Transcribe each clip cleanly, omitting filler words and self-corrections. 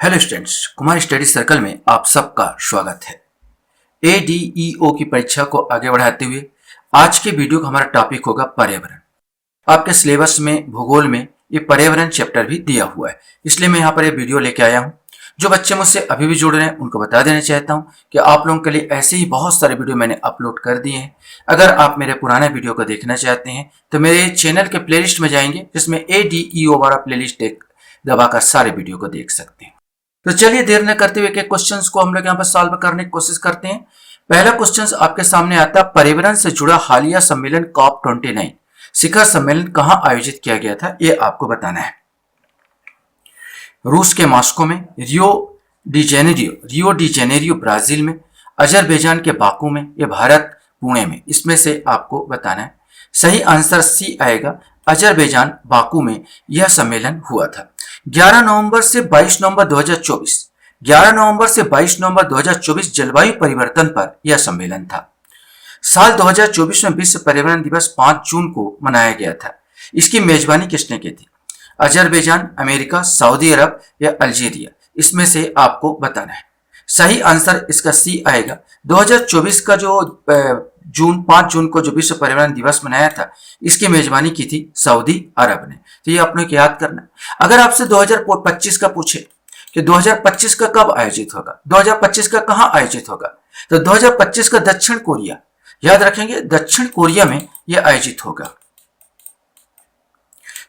Hello students, Kumar study circle में आप सबका स्वागत है। एडीईओ की परीक्षा को आगे बढ़ाते हुए आज के वीडियो का हमारा टॉपिक होगा पर्यावरण। आपके सिलेबस में भूगोल में ये पर्यावरण चैप्टर भी दिया हुआ है, इसलिए मैं यहाँ पर ये वीडियो लेके आया हूँ। जो बच्चे मुझसे अभी भी जुड़ रहे हैं उनको बता देना चाहता हूँ कि आप लोगों के लिए ऐसे ही बहुत सारे वीडियो मैंने अपलोड कर दिए हैं। अगर आप मेरे पुराने वीडियो को देखना चाहते हैं तो मेरे चैनल के प्लेलिस्ट में जाएंगे, जिसमें एडीईओ वाला प्लेलिस्ट एक दबाकर सारे वीडियो को देख सकते हैं। तो चलिए देर न करते हुए के क्वेश्चंस को हम लोग यहाँ पर सॉल्व करने की कोशिश करते हैं। पहला क्वेश्चन आपके सामने आता है, पर्यावरण से जुड़ा हालिया सम्मेलन COP29 शिखर सम्मेलन कहाँ आयोजित किया गया था, ये आपको बताना है। रूस के मॉस्को में, रियो डी जेनेरियो ब्राजील में, अजरबैजान के बाकू में, या भारत पुणे में, इसमें से आपको बताना है। सही आंसर सी आएगा, अजरबैजान बाकू में यह सम्मेलन हुआ था। 11 नवंबर से 22 नवंबर 2024 11 नवंबर से 22 नवंबर 2024 जलवायु परिवर्तन पर यह सम्मेलन था। साल 2024 में विश्व पर्यावरण दिवस 5 जून को मनाया गया था। इसकी मेजबानी किसने की थी? अजरबैजान, अमेरिका, सऊदी अरब या अल्जीरिया, इसमें से आपको बताना है। सही आंसर इसका सी आएगा। 2024 का जो 5 जून को जो विश्व पर्यावरण दिवस मनाया था, इसकी मेजबानी की थी सऊदी अरब ने। तो ये आपने याद करना। अगर आपसे 2025 का पूछे कि 2025 का कब आयोजित होगा, 2025 का कहाँ आयोजित होगा, तो 2025 का दक्षिण कोरिया, याद रखेंगे, दक्षिण कोरिया में यह आयोजित होगा।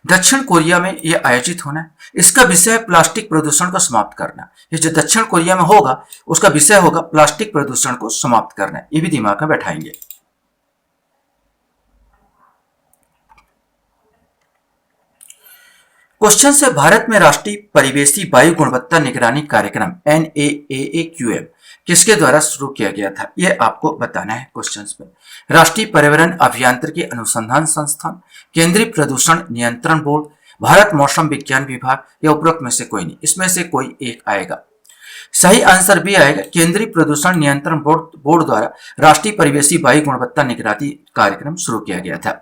दक्षिण कोरिया में यह आयोजित होना है। इसका विषय है प्लास्टिक प्रदूषण को समाप्त करना। ये जो दक्षिण कोरिया में होगा उसका विषय होगा प्लास्टिक प्रदूषण को समाप्त करना। ये भी दिमाग में बैठाएंगे। क्वेश्चन से, भारत में राष्ट्रीय परिवेशी वायु गुणवत्ता निगरानी कार्यक्रम NAAQM किसके द्वारा शुरू किया गया था, यह आपको बताना है। क्वेश्चन में, राष्ट्रीय पर्यावरण अभियांत्रिकी अनुसंधान संस्थान, केंद्रीय प्रदूषण नियंत्रण बोर्ड, भारत मौसम विज्ञान विभाग, या उपरोक्त में से कोई नहीं, इसमें से कोई एक आएगा। सही आंसर भी आएगा, केंद्रीय प्रदूषण नियंत्रण बोर्ड द्वारा राष्ट्रीय परिवेशी वायु गुणवत्ता निगरानी कार्यक्रम शुरू किया गया था।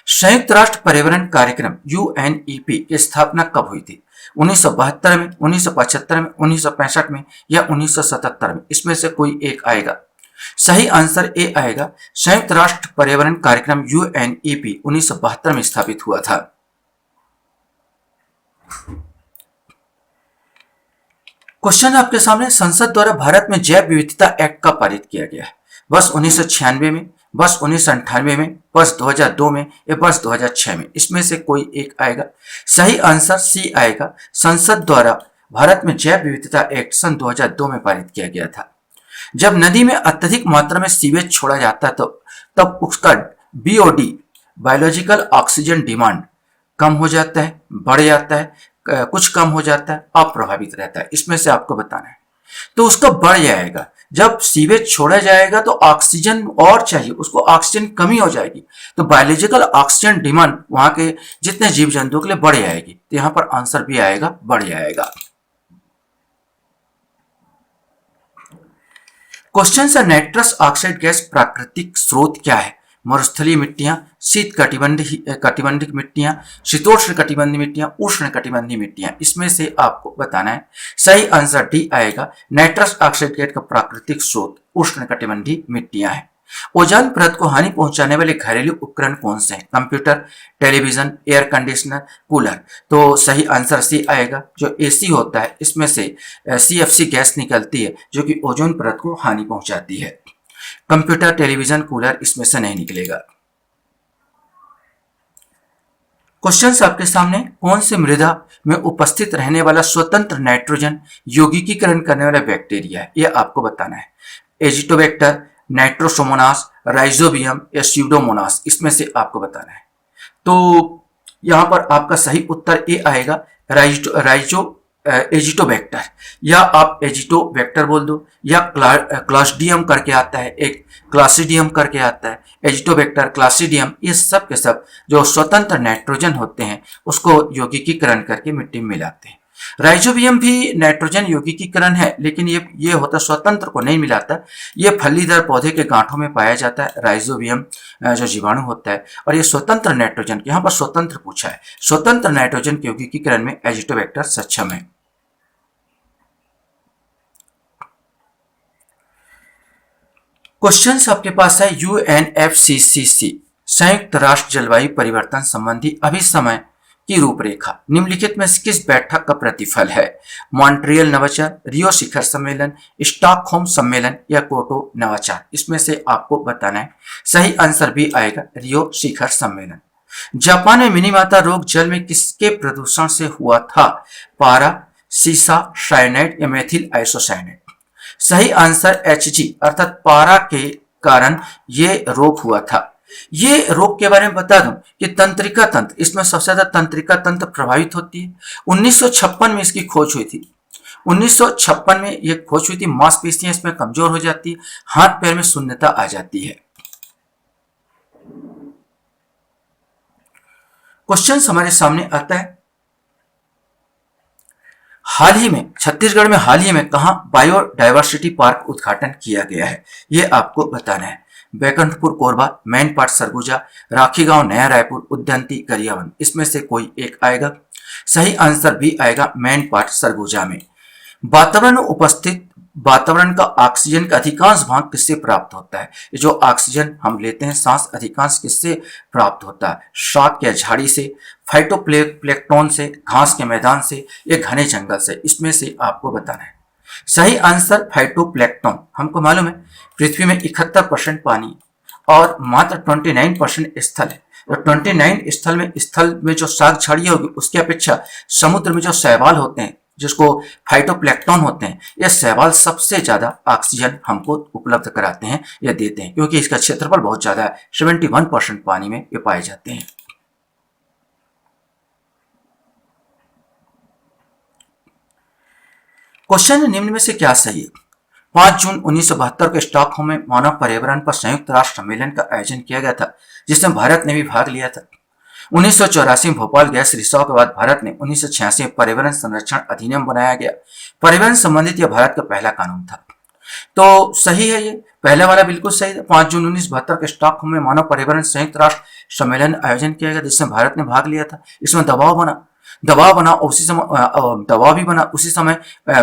संयुक्त राष्ट्र पर्यावरण कार्यक्रम UNEP की स्थापना कब हुई थी? 1972 में, 1975 में, 1965 में, या 1977 में, इसमें से कोई एक आएगा। सही आंसर ए आएगा, संयुक्त राष्ट्र पर्यावरण कार्यक्रम UNEP 1972 में स्थापित हुआ था। क्वेश्चन आपके सामने, संसद द्वारा भारत में जैव विविधता एक्ट का पारित किया गया है। वर्ष 1996 में, वर्ष 1998 में, वर्ष 2002 में, या वर्ष 2006 में, इसमें से कोई एक आएगा। सही आंसर सी आएगा, संसद द्वारा भारत में जैव विविधता एक्ट सन 2002 में पारित किया गया था। जब नदी में अत्यधिक मात्रा में सीवेज छोड़ा जाता है तो तब उसका BOD, बायोलॉजिकल ऑक्सीजन डिमांड, कम हो जाता है, बढ़ जाता है, कुछ कम हो जाता है, अप्रभावित रहता है, इसमें से आपको बताना है। तो उसका बढ़ जाएगा। जब सीवेज छोड़ा जाएगा तो ऑक्सीजन और चाहिए, उसको ऑक्सीजन कमी हो जाएगी, तो बायोलॉजिकल ऑक्सीजन डिमांड वहां के जितने जीव जंतुओं के लिए बढ़ जाएगी। तो यहां पर आंसर भी आएगा, बढ़ जाएगा। क्वेश्चन से, नाइट्रस ऑक्साइड गैस प्राकृतिक स्रोत क्या है? मरुस्थलीय मिट्टियां, शीत कटिबंधिक मिट्टियां, शीतोष्ण कटिबंधीय मिट्टियां, उष्ण कटिबंधीय मिट्टियां, इसमें से आपको बताना है। सही आंसर डी आएगा, नाइट्रस ऑक्साइड गैस का प्राकृतिक स्रोत उष्ण कटिबंधीय मिट्टियां है। ओजोन परत को हानि पहुंचाने वाले घरेलू उपकरण कौन से हैं? Computer, television, air conditioner, cooler. तो सही आंसर सी आएगा, जो AC होता है इसमें से CFC गैस निकलती है जो कि ओजोन परत को हानि पहुंचाती है। कंप्यूटर, टेलीविजन, कूलर इसमें से नहीं निकलेगा। क्वेश्चन आपके सामने, कौन से मृदा में उपस्थित रहने वाला स्वतंत्र नाइट्रोजन यौगिकीकरण करने वाला बैक्टीरिया है, यह आपको बताना है। एजिटोबैक्टर, नाइट्रोसोमोनास, राइजोबियम, या स्यूडोमोनास, इसमें से आपको बताना है। तो यहां पर आपका सही उत्तर ए आएगा, एजिटोबैक्टर, या आप एजिटोबैक्टर बोल दो, या क्लास्डियम करके आता है, एक क्लासिडियम करके आता है, एजिटोबैक्टर, क्लासिडियम, ये सब के सब जो स्वतंत्र नाइट्रोजन होते हैं उसको यौगिकीकरण करके मिट्टी में मिलाते हैं। राइजोबियम भी नाइट्रोजन यौगिकीकरण है, लेकिन ये होता स्वतंत्र को नहीं मिलाता। ये फलीदार पौधे के गांठों में पाया जाता है राइजोबियम जो जीवाणु होता है, और ये स्वतंत्र नाइट्रोजन, यहाँ पर स्वतंत्र पूछा है, स्वतंत्र नाइट्रोजन के यौगिकीकरण में एजिटोबैक्टर सक्षम है। क्वेश्चन आपके पास है यूएनएफसीसीसी संयुक्त राष्ट्र जलवायु परिवर्तन संबंधी अभिसमय की रूपरेखा निम्नलिखित में से किस बैठक का प्रतिफल है? मॉन्ट्रियल नवाचार, रियो शिखर सम्मेलन, स्टॉकहोम सम्मेलन या क्योटो नवाचार? इसमें से आपको बताना है। सही आंसर भी आएगा रियो शिखर सम्मेलन। जापान में मिनीमाता रोग जल में किसके प्रदूषण से हुआ था? पारा, सीसा, साइनाइड या मेथिल आइसोसाइनाइड? सही आंसर Hg अर्थात पारा के कारण ये रोग हुआ था। ये रोग के बारे में बता दूं कि तंत्रिका तंत्र, इसमें सबसे ज्यादा तंत्रिका तंत्र प्रभावित होती है। 1956 में इसकी खोज हुई थी। 1956 में ये खोज हुई थी। मांसपेशियां इसमें कमजोर हो जाती है, हाथ पैर में शून्यता आ जाती है। क्वेश्चन हमारे सामने आता है, हाल ही में छत्तीसगढ़ में हाल ही में कहां बायोडायवर्सिटी पार्क उद्घाटन किया गया है? यह आपको बताना है। बैकुंठपुर कोरबा, मैनपाट सरगुजा, राखीगांव नया रायपुर, उद्यान्ती गरियाबंद? इसमें से कोई एक आएगा। सही आंसर भी आएगा मैनपाट सरगुजा में। वातावरण में उपस्थित वातावरण का ऑक्सीजन का अधिकांश भाग किससे प्राप्त होता है? ये जो ऑक्सीजन हम लेते हैं सांस, अधिकांश किससे प्राप्त होता है? शाक या झाड़ी से, फाइटोप्लैंक्टन से, घास के मैदान से या घने जंगल से? इसमें से आपको बताना है। सही आंसर फाइटोप्लैंक्टन। हमको मालूम है पृथ्वी में 71% पानी और मात्र 29% स्थल है। तो 29 स्थल में जो शाक झाड़ियां होगी उसकी अपेक्षा समुद्र में जो शैवाल होते हैं, जिसको फाइटोप्लैंक्टन होते हैं, यह शैवाल सबसे ज्यादा ऑक्सीजन हमको उपलब्ध कराते हैं या देते हैं, क्योंकि इसका क्षेत्रफल बहुत ज्यादा है। 71% पानी में ये पाए जाते हैं। क्वेश्चन निम्न में से क्या सही है? 5 जून 1972 के स्टॉकहोम में मानव पर्यावरण पर संयुक्त राष्ट्र सम्मेलन का आयोजन किया गया था, जिसमें भारत ने भी भाग लिया था। 1984 में भोपाल गैस रिसाव के बाद भारत ने 1986 में पर्यावरण संरक्षण अधिनियम बनाया गया। पर्यावरण संबंधित यह भारत का पहला कानून था। तो सही है, ये पहले वाला बिल्कुल सही था। 5 जून 1972 के स्टॉकहोम में मानव पर्यावरण संयुक्त राष्ट्र सम्मेलन आयोजन किया गया, जिसमें भारत ने भाग लिया था। इसमें दबाव भी बना उसी समय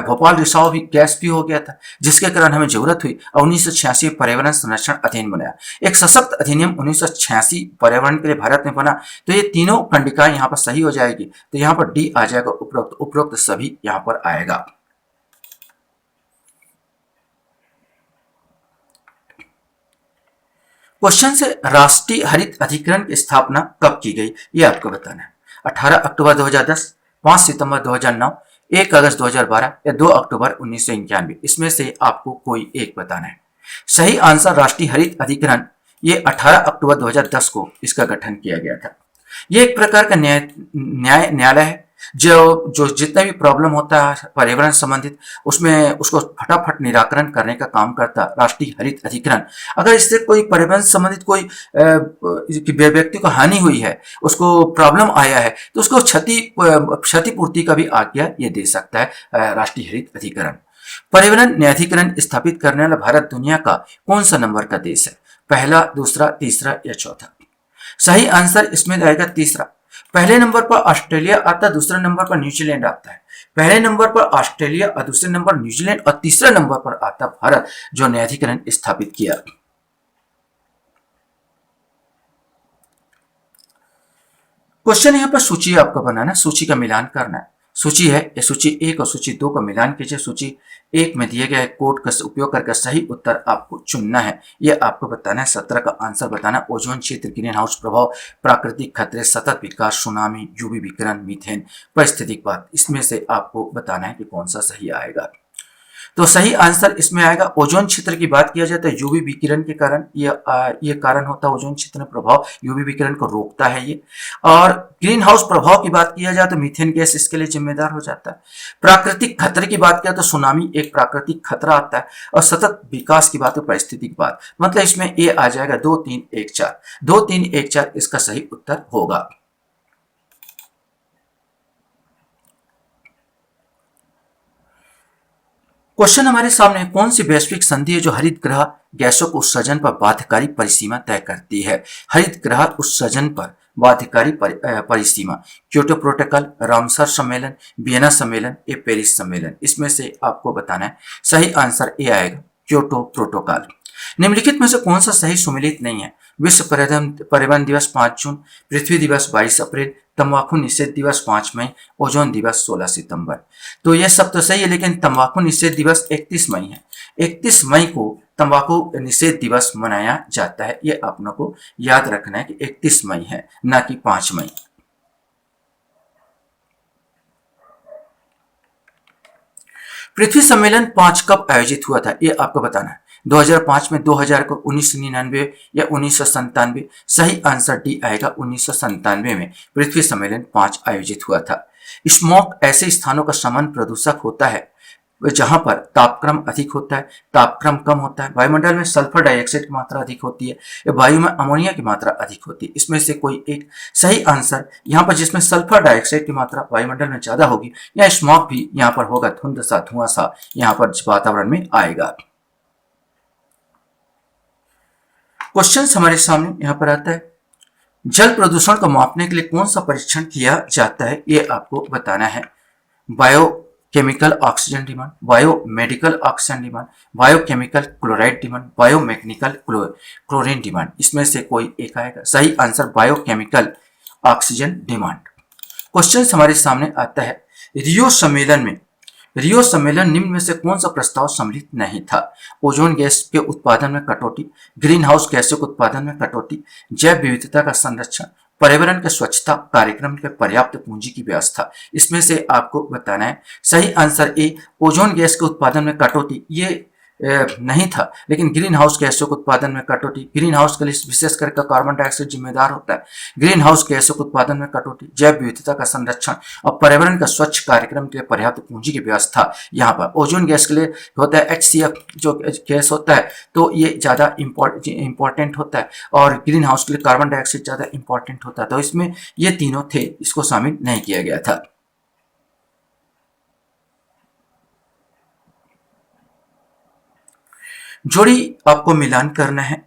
भोपाल रिसाव भी गैस भी हो गया था, जिसके कारण हमें जरूरत हुई और 1986 पर्यावरण संरक्षण अधिनियम बनाया। एक सशक्त अधिनियम 1986 पर्यावरण के लिए भारत में बना। तो ये तीनों खंडिकाएं यहाँ पर सही हो जाएगी। तो यहाँ पर डी आ जाएगा, उपरोक्त सभी यहाँ पर आएगा। क्वेश्चन से राष्ट्रीय हरित अधिकरण की स्थापना कब की गई, ये आपको बताना है। 18 अक्टूबर 2010, 5 सितंबर 2009, 1 अगस्त 2012 या 2 अक्टूबर 1991? इसमें से आपको कोई एक बताना है। सही आंसर राष्ट्रीय हरित अधिकरण, ये 18 अक्टूबर 2010 को इसका गठन किया गया था। ये एक प्रकार का न्यायालय है जो जितना भी प्रॉब्लम होता है पर्यावरण संबंधित, उसमें उसको फटाफट निराकरण करने का काम करता है राष्ट्रीय हरित अधिकरण। अगर इससे कोई पर्यावरण संबंधित कोई व्यक्ति को हानि हुई है, उसको प्रॉब्लम आया है, तो उसको क्षतिपूर्ति का भी आज्ञा ये दे सकता है राष्ट्रीय हरित अधिकरण। पर्यावरण न्यायाधिकरण स्थापित करने वाला भारत दुनिया का कौन सा नंबर का देश है? पहला, दूसरा, तीसरा या चौथा? सही आंसर इसमें आएगा तीसरा। पहले नंबर पर ऑस्ट्रेलिया आता है, दूसरे नंबर पर न्यूजीलैंड आता है। पहले नंबर पर ऑस्ट्रेलिया और दूसरे नंबर न्यूजीलैंड और तीसरे नंबर पर आता भारत, जो न्यायाधिकरण स्थापित किया। क्वेश्चन यहाँ पर सूची आपको बनाना, सूची का मिलान करना है। सूची है ये सूची 1 और सूची 2 का मिलान कीजिए। सूची 1 में दिए गए कोड का उपयोग करके सही उत्तर आपको चुनना है। यह आपको बताना है। 17 का आंसर बताना। ओजोन क्षेत्र, ग्रीन हाउस प्रभाव, प्राकृतिक खतरे, सतत विकास, सुनामी, यूवी विकिरण, मीथेन, पारिस्थितिक, इसमें से आपको बताना है कि कौन सा सही आएगा। तो सही आंसर इसमें आएगा। ओजोन क्षेत्र की बात किया जाए तो यूवी विकिरण के कारण ये कारण होता है। ओजोन क्षेत्र में प्रभाव यूवी विकिरण को रोकता है ये। और ग्रीन हाउस प्रभाव की बात किया जाए तो मीथेन गैस इसके लिए जिम्मेदार हो जाता है। प्राकृतिक खतरे की बात किया तो सुनामी एक प्राकृतिक खतरा आता है। और सतत विकास की बात है, परिस्थितिक बात, मतलब इसमें ये आ जाएगा 2 3 1 4। 2 3 1 4 इसका सही उत्तर होगा। क्वेश्चन हमारे सामने, कौन सी वैश्विक संधि है जो हरित गृह गैसों को उत्सर्जन पर बाध्यकारी परिसीमा तय करती है? हरित गृह उत्सर्जन पर बाध्यकारी परिसीमा। क्योटो प्रोटोकॉल, रामसर सम्मेलन, वियना सम्मेलन या पेरिस सम्मेलन? इसमें से आपको बताना है। सही आंसर ए आएगा, क्योटो प्रोटोकॉल। निम्नलिखित में से कौन सा सही सुमेलित नहीं है? विश्व परिवहन दिवस 5 जून, पृथ्वी दिवस 22 अप्रैल, तंबाकू निषेध दिवस 5 मई, ओजोन दिवस 16 सितंबर। तो ये सब तो सही है, लेकिन तंबाकू निषेध दिवस 31 मई है। 31 मई को तंबाकू निषेध दिवस मनाया जाता है। ये आप लोगों को याद रखना है कि 31 मई है, ना कि 5 मई। पृथ्वी सम्मेलन 5 कब आयोजित हुआ था? ये आपको बताना है। 2005 में, 2000 को, 1999 या 1997? सही आंसर डी आएगा, 1997 में पृथ्वी सम्मेलन 5 आयोजित हुआ था। स्मोक ऐसे स्थानों का समान प्रदूषक होता है जहां पर तापक्रम अधिक होता है, तापक्रम कम होता है, वायुमंडल में सल्फर डाइऑक्साइड की मात्रा अधिक होती है या वायु में अमोनिया की मात्रा अधिक होती है। इसमें से कोई एक सही आंसर यहाँ पर, जिसमें सल्फर डाइऑक्साइड की मात्रा वायुमंडल में ज्यादा होगी या स्मॉग भी यहाँ पर होगा, धुंध सा, धुआं सा यहाँ पर वातावरण में आएगा। क्वेश्चन हमारे सामने यहाँ पर आता है, जल प्रदूषण को मापने के लिए कौन सा परीक्षण किया जाता है? ये आपको बताना है। Biochemical oxygen demand, biomedical oxygen demand, biochemical chloride demand, biomechanical chlorine demand. इसमें से कोई एक आएगा। सही answer biochemical oxygen demand. Question हमारे सामने आता है, रियो सम्मेलन निम्न में से कौन सा प्रस्ताव सम्मिलित नहीं था? ओजोन गैस के उत्पादन में कटौती, ग्रीन हाउस गैसों के उत्पादन में कटौती, जैव विविधता का संरक्षण, पर्यावरण के स्वच्छता कार्यक्रम के पर्याप्त पूंजी की व्यवस्था। इसमें से आपको बताना है। सही आंसर ए, ओजोन गैस के उत्पादन में कटौती, ये नहीं था, लेकिन ग्रीन हाउस गैसों के उत्पादन में कटौती, ग्रीन हाउस के लिए विशेष करके कार्बन डाइऑक्साइड जिम्मेदार होता है। ग्रीन हाउस गैसों के उत्पादन में कटौती, जैव विविधता का संरक्षण और पर्यावरण का स्वच्छ कार्यक्रम के लिए पर्याप्त पूंजी की व्यवस्था। यहाँ पर ओजोन गैस के लिए होता है HCF जो गैस होता है, तो ये ज्यादा इंपॉर्टेंट होता है, और ग्रीन हाउस के लिए कार्बन डाइऑक्साइड ज्यादा इंपॉर्टेंट होता है। तो इसमें ये तीनों थे, इसको शामिल नहीं किया गया था। जोड़ी आपको मिलान करना है।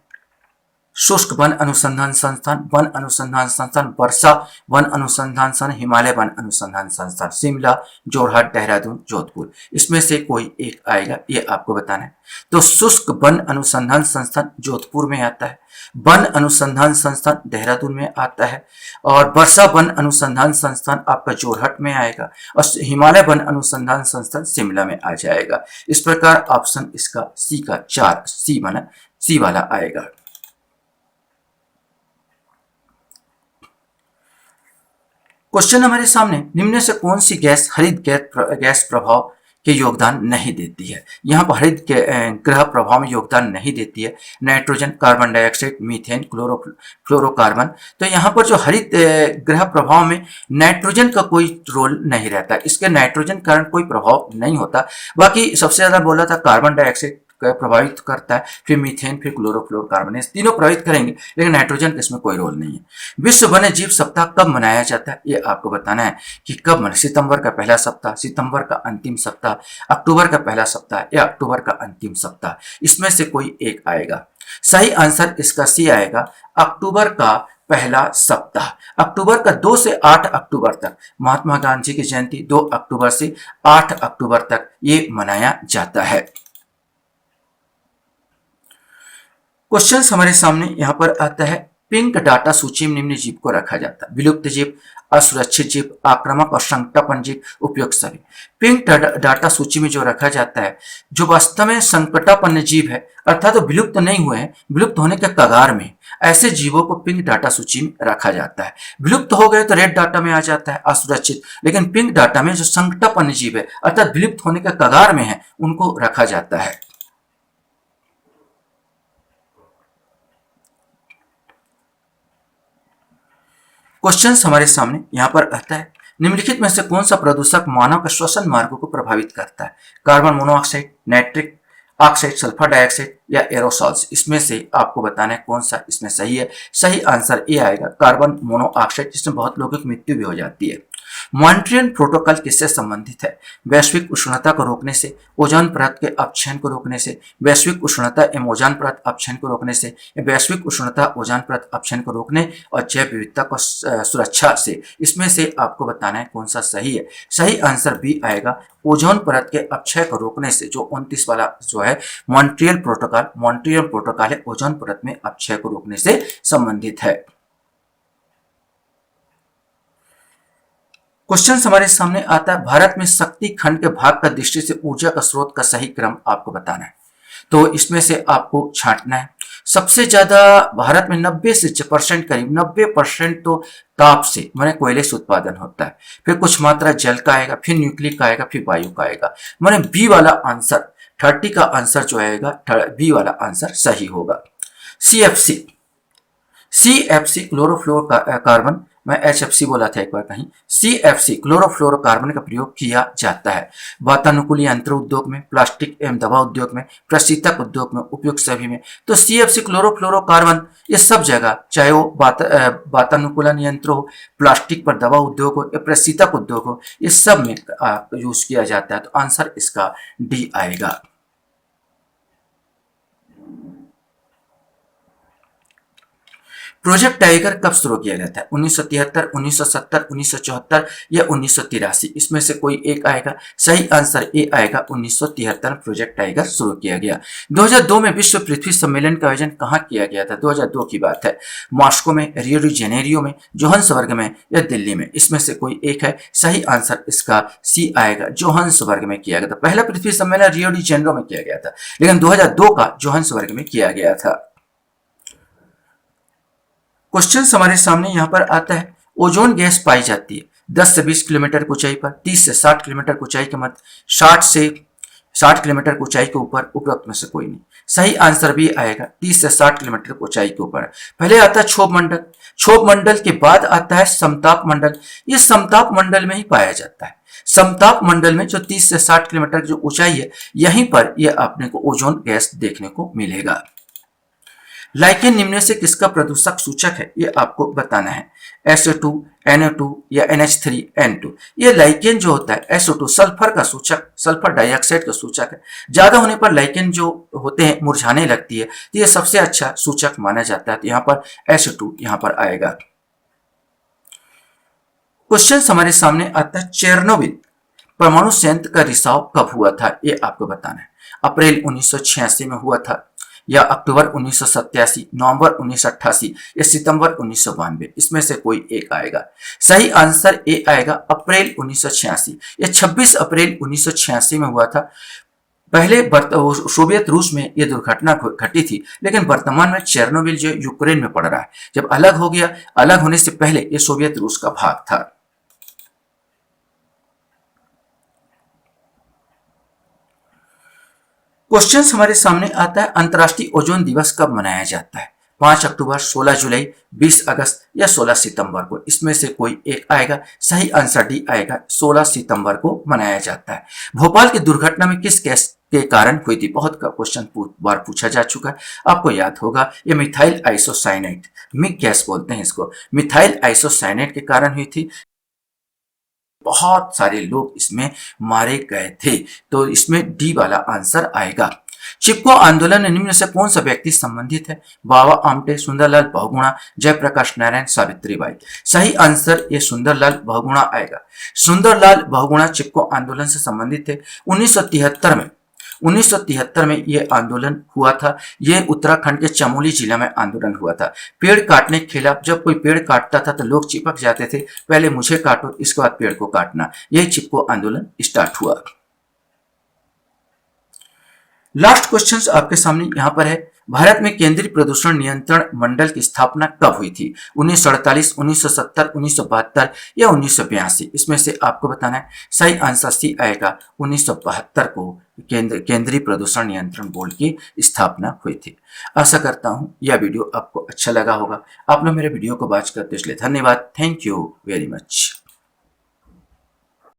शुष्क वन अनुसंधान संस्थान, वन अनुसंधान संस्थान वर्षा, वन अनुसंधान संस्थान हिमालय, वन अनुसंधान संस्थान शिमला, जोरहाट, देहरादून, जोधपुर। इसमें से कोई एक आएगा, ये आपको बताना है। तो शुष्क वन अनुसंधान संस्थान जोधपुर में आता है, वन अनुसंधान संस्थान देहरादून में आता है, और वर्षा वन अनुसंधान संस्थान आपका जोरहाट में आएगा, और हिमालय वन अनुसंधान संस्थान शिमला में आ जाएगा। इस प्रकार ऑप्शन इसका सी का 4 सी वाला आएगा। क्वेश्चन हमारे सामने, निम्न से कौन सी गैस हरित गैस प्रभाव के योगदान नहीं देती है? यहाँ पर हरित ग्रह प्रभाव में योगदान नहीं देती है। Nitrogen, carbon dioxide, methane, fluorocarbon. तो यहाँ पर जो हरित ग्रह प्रभाव में नाइट्रोजन का कोई रोल नहीं रहता, इसके नाइट्रोजन कारण कोई प्रभाव नहीं होता। बाकी सबसे ज्यादा बोला था कार्बन डाइऑक्साइड प्रभावित करता है, फिर मीथेन, फिर क्लोरोफ्लोरोकार्बन, तीनों प्रभावित करेंगे, लेकिन नाइट्रोजन का इसमें कोई रोल नहीं है। विश्व वन्य जीव सप्ताह कब मनाया जाता है? ये आपको बताना है कि कब सितंबर का पहला सप्ताह, सितंबर का अंतिम सप्ताह, अक्टूबर का पहला सप्ताह या अक्टूबर का अंतिम सप्ताह। इसमें से कोई एक आएगा। सही आंसर इसका सी आएगा, अक्टूबर का पहला सप्ताह। अक्टूबर का 2 से 8 अक्टूबर तक, महात्मा गांधी की जयंती 2 अक्टूबर से 8 अक्टूबर तक ये मनाया जाता है। क्वेश्चन हमारे सामने यहाँ पर आता है, पिंक डाटा सूची में निम्न जीव को रखा जाता है। विलुप्त जीव, असुरक्षित जीव, आक्रामक और संकटापन्न जीव, उपयुक्त सभी। पिंक डाटा सूची में जो रखा जाता है, जो वास्तव में संकटापन्न जीव है, अर्थात तो विलुप्त नहीं हुए हैं, विलुप्त होने के कगार में, ऐसे जीवों को पिंक डाटा सूची में रखा जाता है। विलुप्त हो गए तो रेड डाटा में आ जाता है, असुरक्षित, लेकिन पिंक डाटा में जो संकटापन्न जीव है, अर्थात विलुप्त होने के कगार में है, उनको रखा जाता है। क्वेश्चन हमारे सामने यहाँ पर आता है, निम्नलिखित में से कौन सा प्रदूषक मानव के श्वसन मार्गों को प्रभावित करता है? Carbon monoxide, nitric oxide, sulphur dioxide या एरोसॉल्स। इसमें से आपको बताना है कौन सा इसमें सही है। सही आंसर ए आएगा, कार्बन मोनोऑक्साइड, जिसमें बहुत लोगों की मृत्यु भी हो जाती है। मॉन्ट्रियल प्रोटोकॉल किससे संबंधित है? वैश्विक उष्णता को रोकने से, ओजोन परत के अपक्षयन को रोकने से, वैश्विक उष्णता एवं ओजोन परत अपक्षयन को रोकने से, वैश्विक उष्णता ओजोन परत अपक्षयन को रोकने और जैव विविधता को सुरक्षा से। इसमें से आपको बताना है कौन सा सही है। सही आंसर बी आएगा, ओजोन परत के अपक्षय को रोकने से। जो 29 वाला जो है मॉन्ट्रियल प्रोटोकॉल है, ओजोन परत में अपक्षय को रोकने से संबंधित है। क्वेश्चन हमारे सामने आता है, भारत में शक्ति खंड के भाग का दृष्टि से ऊर्जा का स्रोत का सही क्रम आपको बताना है। तो इसमें से आपको छांटना है। सबसे ज्यादा भारत में 90 से करीब 90% तो ताप से माने कोयले से उत्पादन होता है, फिर कुछ मात्रा जल का आएगा, फिर न्यूक्लियर का आएगा, फिर वायु का आएगा। माने बी वाला आंसर 30 का आंसर जो आएगा, बी वाला आंसर सही होगा। CFC क्लोरोफ्लोरोकार्बन, मैं HFC बोला था एक बार कहीं, CFC क्लोरोफ्लोरोकार्बन का प्रयोग किया जाता है वातानुकूल यंत्र उद्योग में, प्लास्टिक एवं दवा उद्योग में, प्रशीतक उद्योग में, उपयुक्त सभी में। तो CFC क्लोरोफ्लोरोकार्बन ये सब जगह, चाहे वो वातानुकूलन यंत्र हो, प्लास्टिक पर दवा उद्योग हो या प्रशीतक उद्योग हो, ये सब में यूज किया जाता है। तो आंसर इसका डी आएगा। प्रोजेक्ट टाइगर कब शुरू किया गया था? 1973, 1970, 1974 या 1983? इसमें से कोई एक आएगा। सही आंसर ए आएगा, 1973 प्रोजेक्ट टाइगर शुरू किया गया। 2002 में विश्व पृथ्वी सम्मेलन का आयोजन कहाँ किया गया था? 2002 की बात है। मॉस्को में, रियो डी जेनेरियो में, जोहान्सबर्ग में या दिल्ली में? इसमें से कोई एक है। सही आंसर इसका सी आएगा, जोहान्सबर्ग में किया गया था। पहला पृथ्वी सम्मेलन रियो डी जेनेरियो में किया गया था, लेकिन 2002 का जोहान्सबर्ग में किया गया था। क्वेश्चन हमारे सामने यहां पर आता है, ओजोन गैस पाई जाती है 10 से 20 किलोमीटर की ऊंचाई पर, 30 से 60 किलोमीटर की ऊंचाई के मध्य, 60 से 60 किलोमीटर की ऊंचाई के ऊपर, उपरोक्त में से कोई नहीं। सही आंसर भी आएगा, 30 से 60 किलोमीटर की ऊंचाई के ऊपर। पहले आता है क्षोभ मंडल, क्षोभ मंडल के बाद आता है समताप मंडल। ये समताप मंडल में ही पाया जाता है। समताप मंडल में जो 30 से 60 किलोमीटर की जो ऊंचाई है, यहीं पर यह आपने को ओजोन गैस देखने को मिलेगा। लाइकेन निम्न से किसका प्रदूषक सूचक है? ये आपको बताना है। SO2, NO2 या NH3N2। ये लाइकेन जो होता है SO2 सल्फर का सूचक, सल्फर डाइऑक्साइड का सूचक है। ज्यादा होने पर लाइकेन जो होते हैं मुरझाने लगती है, तो ये सबसे अच्छा सूचक माना जाता है। तो यहाँ पर SO2 यहाँ पर आएगा। क्वेश्चन हमारे सामने आता है, चेरनोबिल परमाणु संयंत्र का रिसाव कब हुआ था? ये आपको बताना है। अप्रैल 1986 में हुआ था, या अक्टूबर 1987, नवंबर 1988 या सितंबर 1992? इसमें से कोई एक आएगा। सही आंसर ए आएगा, अप्रैल 1986। यह 26 अप्रैल 1986 में हुआ था। पहले सोवियत रूस में यह दुर्घटना घटी थी, लेकिन वर्तमान में चेरनोबिल जो यूक्रेन में पड़ रहा है। जब अलग हो गया, अलग होने से पहले यह सोवियत रूस का भाग था। क्वेश्चन हमारे सामने आता है, अंतर्राष्ट्रीय ओजोन दिवस कब मनाया जाता है? 5 अक्टूबर, 16 जुलाई, 20 अगस्त या 16 सितंबर को? इसमें से कोई एक आएगा। सही आंसर डी आएगा, 16 सितंबर को मनाया जाता है। भोपाल की दुर्घटना में किस गैस के कारण हुई थी? बहुत का क्वेश्चन बार पूछा जा चुका है, आपको याद होगा। ये मिथाइल आइसोसाइनेट, मिग गैस बोलते हैं इसको, मिथाइल आइसोसाइनेट के कारण हुई थी। बहुत सारे लोग इसमें मारे गए थे। तो इसमें डी वाला आंसर आएगा। चिपको आंदोलन में निम्न से कौन सा व्यक्ति संबंधित है? बाबा आमटे, सुंदरलाल बहुगुणा, जयप्रकाश नारायण, सावित्रीबाई? सही आंसर ये सुंदरलाल बहुगुणा आएगा। सुंदरलाल बहुगुणा चिपको आंदोलन से संबंधित थे। 1973 में यह आंदोलन हुआ था। यह उत्तराखंड के चमोली जिला में आंदोलन हुआ था। पेड़ काटने के खिलाफ, जब कोई पेड़ काटता था तो लोग चिपक जाते थे, पहले मुझे काटो, इसके बाद पेड़ को काटना। यही चिपको आंदोलन स्टार्ट हुआ। लास्ट क्वेश्चन आपके सामने यहां पर है, भारत में केंद्रीय प्रदूषण नियंत्रण मंडल की स्थापना कब हुई थी? 1948, 1970, 1972 या 1982? इसमें से आपको बताना है। सही आंसर सी आएगा, 1972 को केंद्रीय प्रदूषण नियंत्रण बोर्ड की स्थापना हुई थी। आशा करता हूं यह वीडियो आपको अच्छा लगा होगा। आप लोग मेरे वीडियो को वॉच करते इसलिए धन्यवाद। Thank you very much.